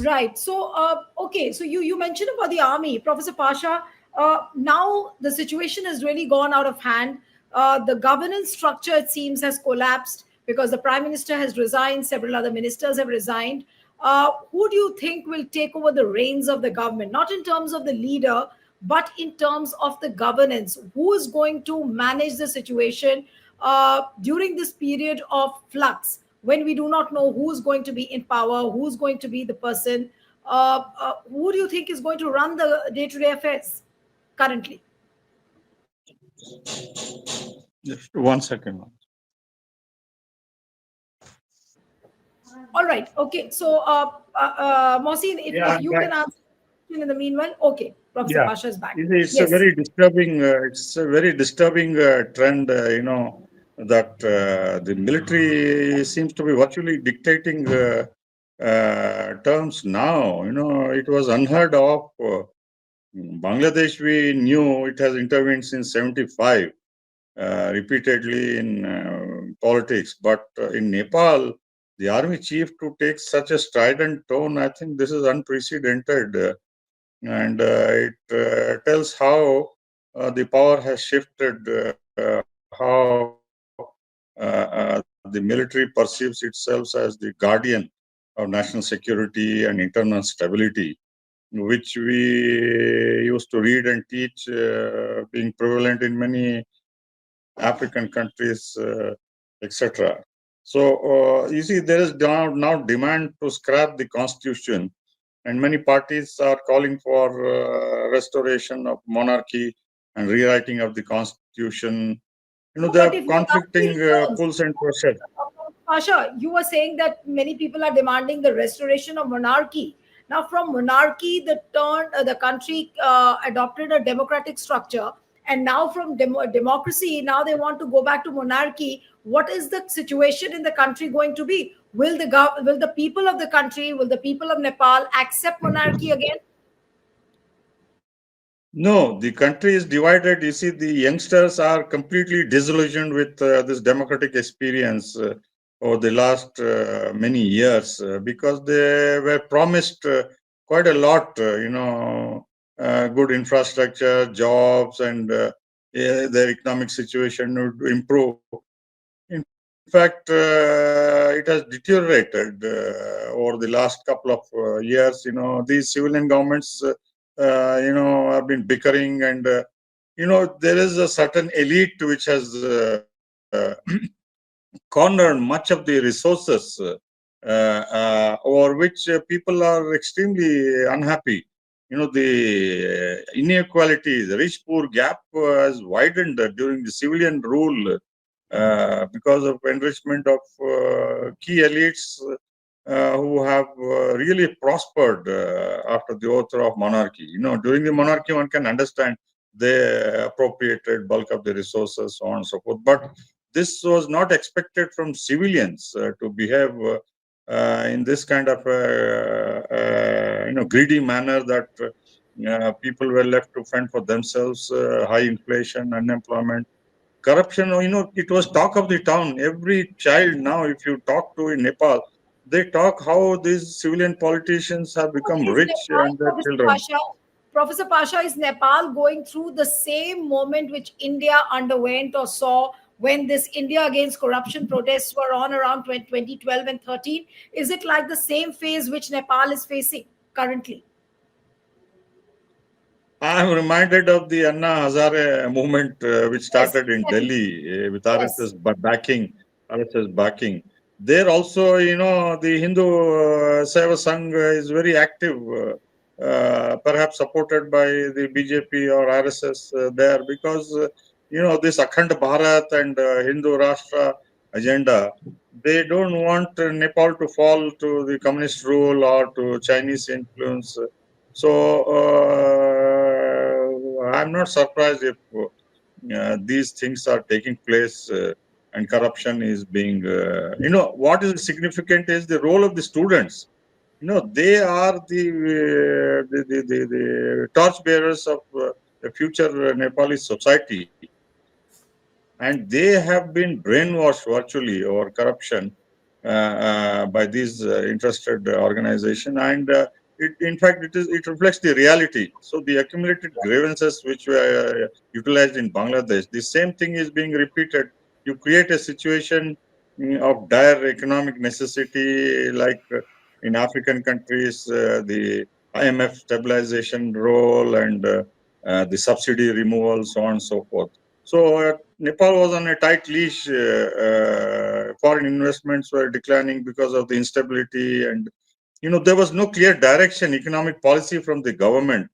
Right. So, okay. So you mentioned about the army, Professor Pasha. Now the situation has really gone out of hand. The governance structure, it seems, has collapsed because the prime minister has resigned. Several other ministers have resigned. Who do you think will take over the reins of the government? Not in terms of the leader, but in terms of the governance. Who is going to manage the situation during this period of flux, when we do not know who's going to be in power, who's going to be the person? Who do you think is going to run the day-to-day affairs currently? Just 1 second. All right. Okay. So, Mohsin, Yeah, if I'm you back. can answer in the meanwhile. Okay. Professor Yeah, Pasha is back. it's a Yes. very disturbing. It's a very disturbing trend. That the military seems to be virtually dictating terms now. It was unheard of. Bangladesh, we knew it has intervened since 75, repeatedly in politics. But in Nepal, the army chief to take such a strident tone, I think this is unprecedented. And it tells how the power has shifted, how the military perceives itself as the guardian of national security and internal stability, which we used to read and teach, being prevalent in many African countries, etc. So, you see, there is now demand to scrap the constitution, and many parties are calling for restoration of monarchy and rewriting of the constitution. No, There but are if monarchy conflicting returns, pulls and pressures. Pasha, you were saying that many people are demanding the restoration of monarchy. Now, from monarchy, the country adopted a democratic structure, and now from democracy, now they want to go back to monarchy. What is the situation in the country going to be? Will the people of the country, will the people of Nepal accept monarchy again? No, the country is divided. You see, the youngsters are completely disillusioned with this democratic experience over the last many years, because they were promised quite a lot, good infrastructure, jobs, and their economic situation would improve. In fact, it has deteriorated over the last couple of years. These civilian governments, have been bickering, and there is a certain elite which has cornered much of the resources, over which people are extremely unhappy. The inequality, the rich poor gap has widened during the civilian rule, because of enrichment of key elites who have really prospered after the overthrow of monarchy. During the monarchy, one can understand they appropriated bulk of the resources, so on and so forth. But this was not expected from civilians to behave in this kind of greedy manner, that people were left to fend for themselves. High inflation, unemployment, corruption. It was talk of the town. Every child now, if you talk to in Nepal, they talk how these civilian politicians have become Is rich Nepal, and their children. Professor Pasha, is Nepal going through the same moment which India underwent or saw when this India against corruption protests were on around 2012 and 13? Is it like the same phase which Nepal is facing currently? I am reminded of the Anna Hazare movement, which Yes, started in exactly. Delhi with Yes. RSS backing. There also, the Hindu Seva Sangh is very active, perhaps supported by the BJP or RSS there, because, this Akhand Bharat and Hindu Rashtra agenda, they don't want Nepal to fall to the communist rule or to Chinese influence. So, I'm not surprised if these things are taking place, and corruption is being. What is significant is the role of the students. They are the torch bearers of the future Nepali society, and they have been brainwashed virtually over corruption. by these interested organization, and in fact, it reflects the reality. So the accumulated grievances which were utilized in Bangladesh, the same thing is being repeated. You create a situation of dire economic necessity, like in African countries, the IMF stabilization role and the subsidy removal, so on and so forth. So Nepal was on a tight leash. Foreign investments were declining because of the instability, and there was no clear direction, economic policy from the government,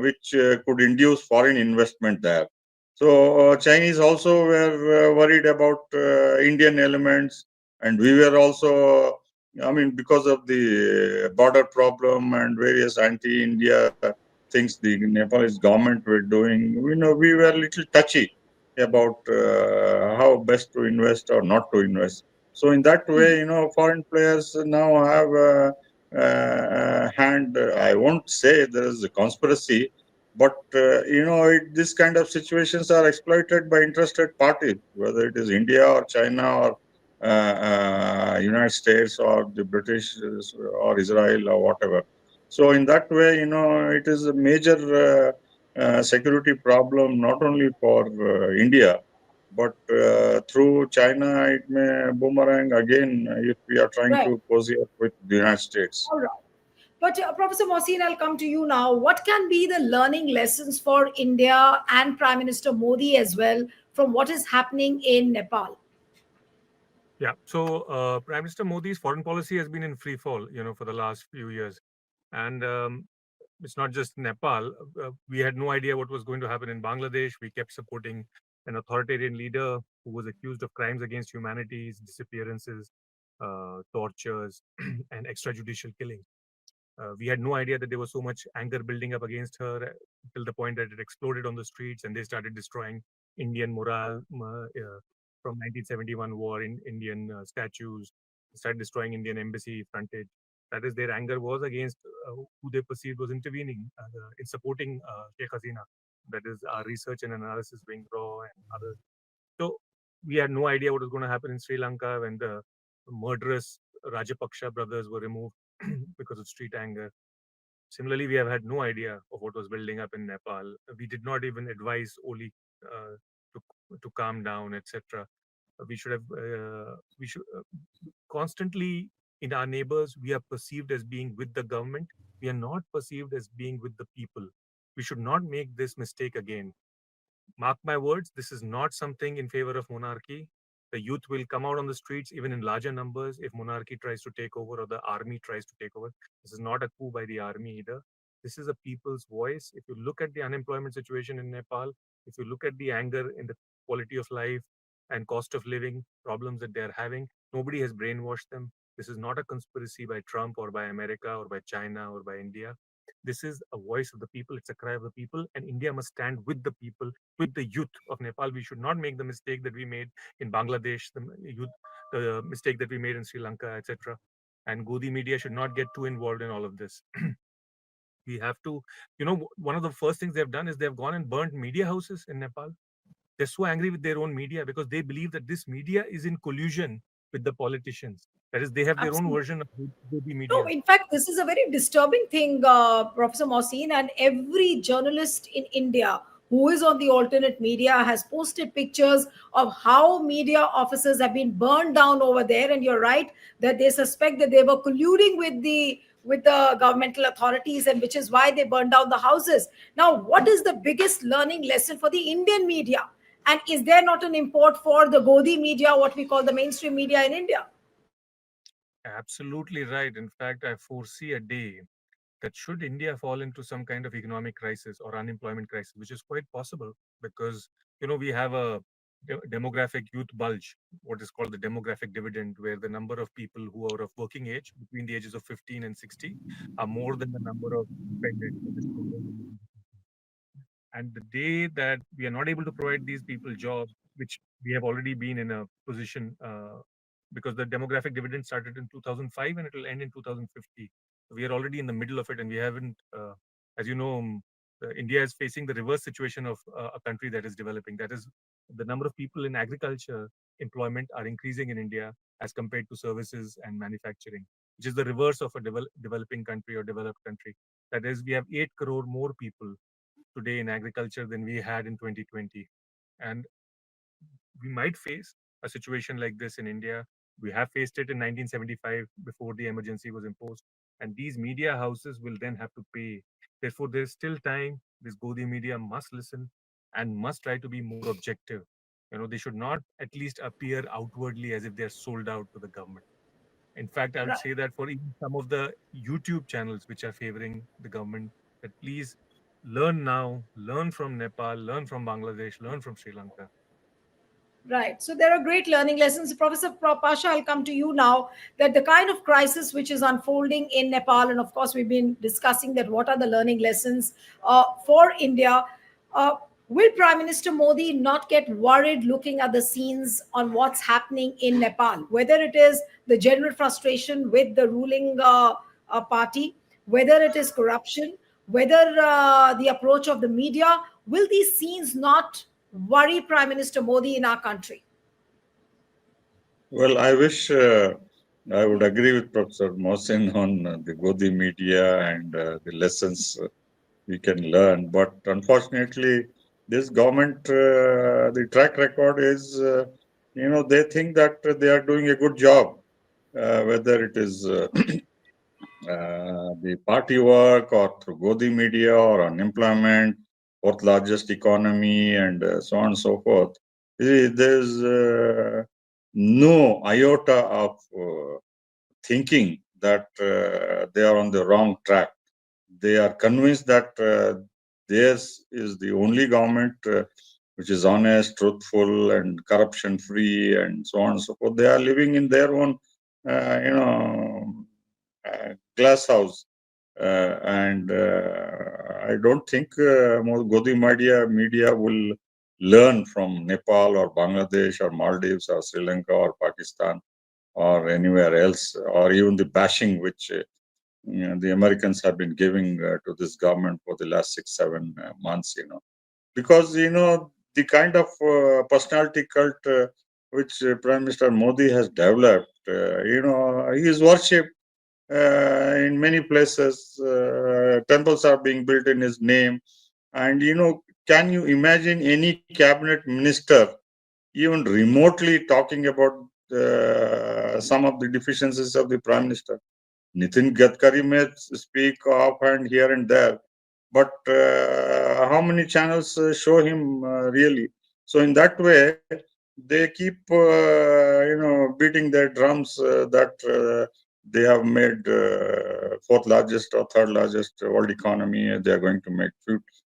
which could induce foreign investment there. So Chinese also were worried about Indian elements, and we were also, I mean, because of the border problem and various anti-India things the Nepalese government were doing, we were a little touchy about how best to invest or not to invest. So in that way, foreign players now have a hand. I won't say there is a conspiracy, but this kind of situations are exploited by interested parties, whether it is India or China or United States or the British or Israel or whatever. So in that way, it is a major security problem not only for India, but through China, it may boomerang again if we are trying Right. to cozy up with the United States. All right. But Professor Mohsin, I'll come to you now. What can be the learning lessons for India and Prime Minister Modi as well from what is happening in Nepal? Yeah. So Prime Minister Modi's foreign policy has been in free fall, for the last few years, and it's not just Nepal. We had no idea what was going to happen in Bangladesh. We kept supporting an authoritarian leader who was accused of crimes against humanity, disappearances, tortures, and extrajudicial killings. We had no idea that there was so much anger building up against her till the point that it exploded on the streets and they started destroying Indian morale from 1971 war in Indian statues, started destroying Indian embassy frontage. That is, their anger was against who they perceived was intervening in supporting Sheikh Hasina. That is our research and analysis wing raw and others. So we had no idea what was going to happen in Sri Lanka when the murderous Rajapaksa brothers were removed because of street anger. Similarly, we have had no idea of what was building up in Nepal. We did not even advise Oli to calm down, etc. We should constantly in our neighbors. We are perceived as being with the government. We are not perceived as being with the people. We should not make this mistake again. Mark my words, this is not something in favor of monarchy. The youth will come out on the streets even in larger numbers if monarchy tries to take over or the army tries to take over. This is not a coup by the army either. This is a people's voice. If you look at the unemployment situation in Nepal, if you look at the anger in the quality of life and cost of living problems that they're having, nobody has brainwashed them. This is not a conspiracy by Trump or by America or by China or by India. This is a voice of the people. It's a cry of the people, and India must stand with the people, with the youth of Nepal. We should not make the mistake that we made in Bangladesh, the mistake that we made in Sri Lanka, etc. And Godi media should not get too involved in all of this. We have to, one of the first things they've done is they've gone and burnt media houses in Nepal. They're so angry with their own media because they believe that this media is in collusion with the politicians. That is, they have their own Absolutely. version of Godi No, media. in fact, this is a very disturbing thing, Professor Mohsin, and every journalist in India who is on the alternate media has posted pictures of how media offices have been burned down over there. And you're right that they suspect that they were colluding with the governmental authorities, and which is why they burned down the houses. Now, what is the biggest learning lesson for the Indian media? And is there not an import for the Godi media, what we call the mainstream media in India? Absolutely right. In fact, I foresee a day that should India fall into some kind of economic crisis or unemployment crisis, which is quite possible because we have a demographic youth bulge, what is called the demographic dividend, where the number of people who are of working age between the ages of 15 and 60 are more than the number of dependents, that is children. And the day that we are not able to provide these people jobs, which we have already been in a position, because the demographic dividend started in 2005 and it will end in 2050. We are already in the middle of it, and we haven't, as you know, India is facing the reverse situation of a country that is developing. That is, the number of people in agriculture employment are increasing in India, as compared to services and manufacturing, which is the reverse of a developing country or developed country. That is, we have 8 crore more people today in agriculture than we had in 2020. And we might face a situation like this in India. We have faced it in 1975 before the emergency was imposed. And these media houses will then have to pay. Therefore, there's still time. This Godi media must listen and must try to be more objective. They should not at least appear outwardly as if they're sold out to the government. In fact, I would Right. say that for even some of the YouTube channels which are favoring the government, that please learn now, learn from Nepal, learn from Bangladesh, learn from Sri Lanka. Right. So there are great learning lessons. Professor Pasha, I'll come to you now. That the kind of crisis which is unfolding in Nepal, and of course, we've been discussing that what are the learning lessons for India. Uh, will Prime Minister Modi not get worried looking at the scenes on what's happening in Nepal? Whether it is the general frustration with the ruling party, whether it is corruption, whether the approach of the media, will these scenes not worry Prime Minister Modi in our country? Well, I wish I would agree with Professor Mohsin on the Godi media and the lessons we can learn. But unfortunately, this government, the track record is, they think that they are doing a good job, whether it is the party work or through Godi media or unemployment, fourth largest economy, and so on and so forth. There's no iota of thinking that they are on the wrong track. They are convinced that theirs is the only government which is honest, truthful, and corruption free, and so on and so forth. They are living in their own, glass house. And I don't think Godi media will learn from Nepal or Bangladesh or Maldives or Sri Lanka or Pakistan or anywhere else, or even the bashing which the Americans have been giving to this government for the last 6, 7 months. Because the kind of personality cult which Prime Minister Modi has developed. He is worshipped in many places. Temples are being built in his name, and can you imagine any cabinet minister even remotely talking about some of the deficiencies of the Prime Minister? Nitin Gadkari may speak offhand here and there, but how many channels show him really? So in that way, they keep beating their drums that they have made fourth largest or third largest world economy. They are going to make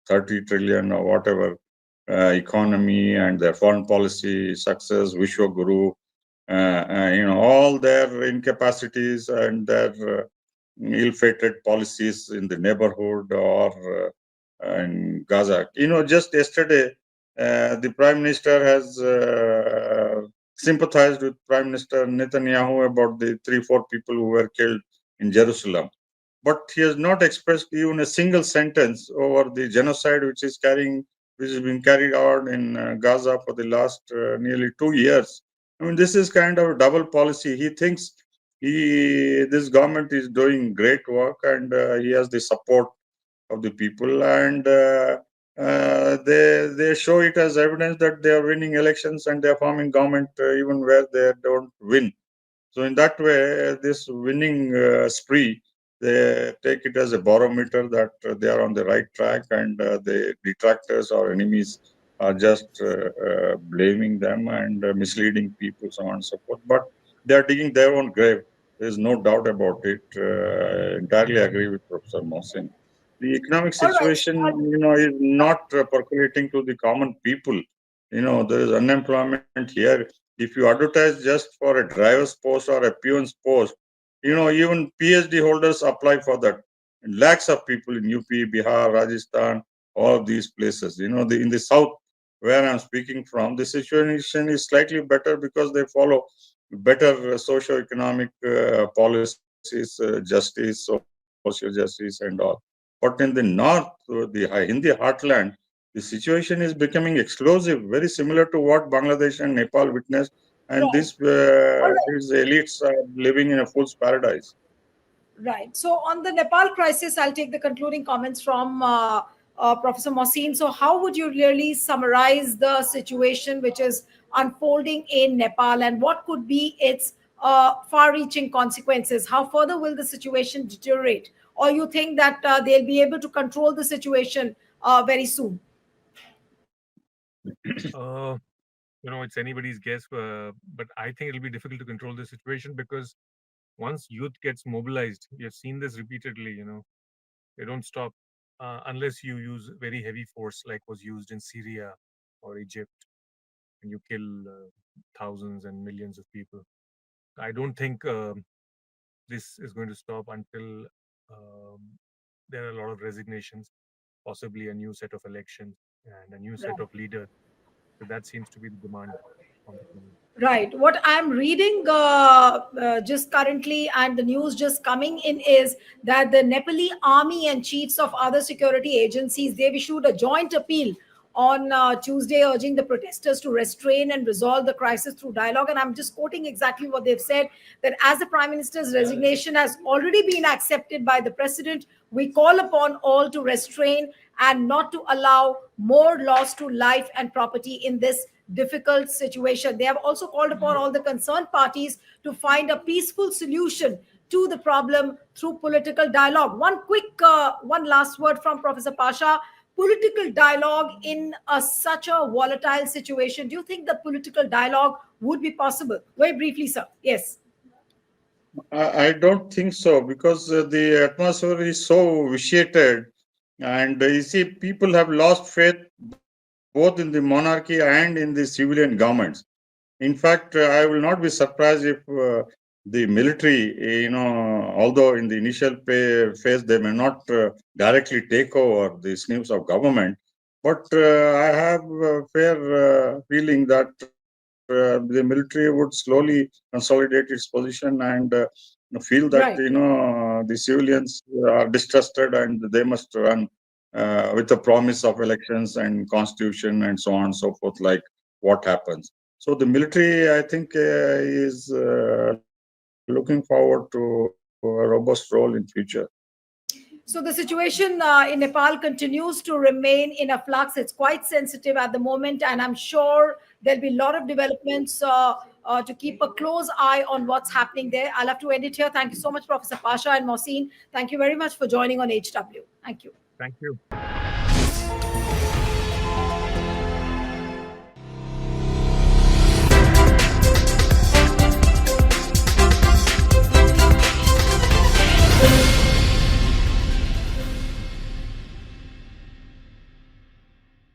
30 trillion or whatever economy, and their foreign policy success, Vishwa Guru. All their incapacities and their ill-fated policies in the neighborhood or in Gaza. Just yesterday, the Prime Minister has sympathized with Prime Minister Netanyahu about the 3, 4 people who were killed in Jerusalem. But he has not expressed even a single sentence over the genocide which is being carried out in Gaza for the last nearly 2 years. I mean, this is kind of a double policy. He thinks this government is doing great work, and he has the support of the people, and they show it as evidence that they are winning elections and they are forming government even where they don't win. So in that way, this winning spree, they take it as a barometer that they are on the right track, and the detractors or enemies are just blaming them and misleading people, so on and so forth. But they are digging their own grave. There is no doubt about it. Entirely agree with Professor Mohsin. The economic All right. situation, is not percolating to the common people. There is unemployment here. If you advertise just for a driver's post or a peon's post, even PhD holders apply for that. And lakhs of people in UP, Bihar, Rajasthan, all of these places. In the south, where I'm speaking from, the situation is slightly better because they follow better socio-economic policies, justice, social justice, and all. But in the north, in the heartland, the situation is becoming explosive, very similar to what Bangladesh and Nepal witnessed and Right. All right. these elites are living in a fool's paradise. Right. So on the Nepal crisis, I'll take the concluding comments from Professor Mohsin. So how would you really summarize the situation which is unfolding in Nepal, and what could be its far-reaching consequences? How further will the situation deteriorate, or you think that they'll be able to control the situation very soon? Uh, it's anybody's guess, but I think it'll be difficult to control the situation because once youth gets mobilized, we have seen this repeatedly. They don't stop unless you use very heavy force, like was used in Syria or Egypt, and you kill thousands and millions of people. I don't think this is going to stop until um, there are a lot of resignations, possibly a new set of elections and a new set Right. of leaders. So that seems to be the demand on the ground. Right. What I'm reading just currently, and the news just coming in, is that the Nepali army and chiefs of other security agencies, they've issued a joint appeal on Tuesday, urging the protesters to restrain and resolve the crisis through dialogue. And I'm just quoting exactly what they've said, that as the Prime Minister's resignation has already been accepted by the President, we call upon all to restrain and not to allow more loss to life and property in this difficult situation. They have also called upon all the concerned parties to find a peaceful solution to the problem through political dialogue. One last word from Professor Pasha. Political dialogue in such a volatile situation. Do you think the political dialogue would be possible? Very briefly, sir. Yes. I don't think so, because the atmosphere is so vitiated, and you see, people have lost faith both in the monarchy and in the civilian governments. In fact, I will not be surprised if the military, although in the initial phase they may not directly take over the schemes of government, but I have a fair feeling that the military would slowly consolidate its position and feel that Right. the civilians are distrusted and they must run with the promise of elections and constitution and so on and so forth, like what happens. So the military, I think, is looking forward to a robust role in future. So the situation in Nepal continues to remain in a flux. It's quite sensitive at the moment, and I'm sure there'll be a lot of developments to keep a close eye on what's happening there. I'll have to end it here. Thank you so much, Professor Pasha and Mohsin. Thank you very much for joining on HW. Thank you. Thank you.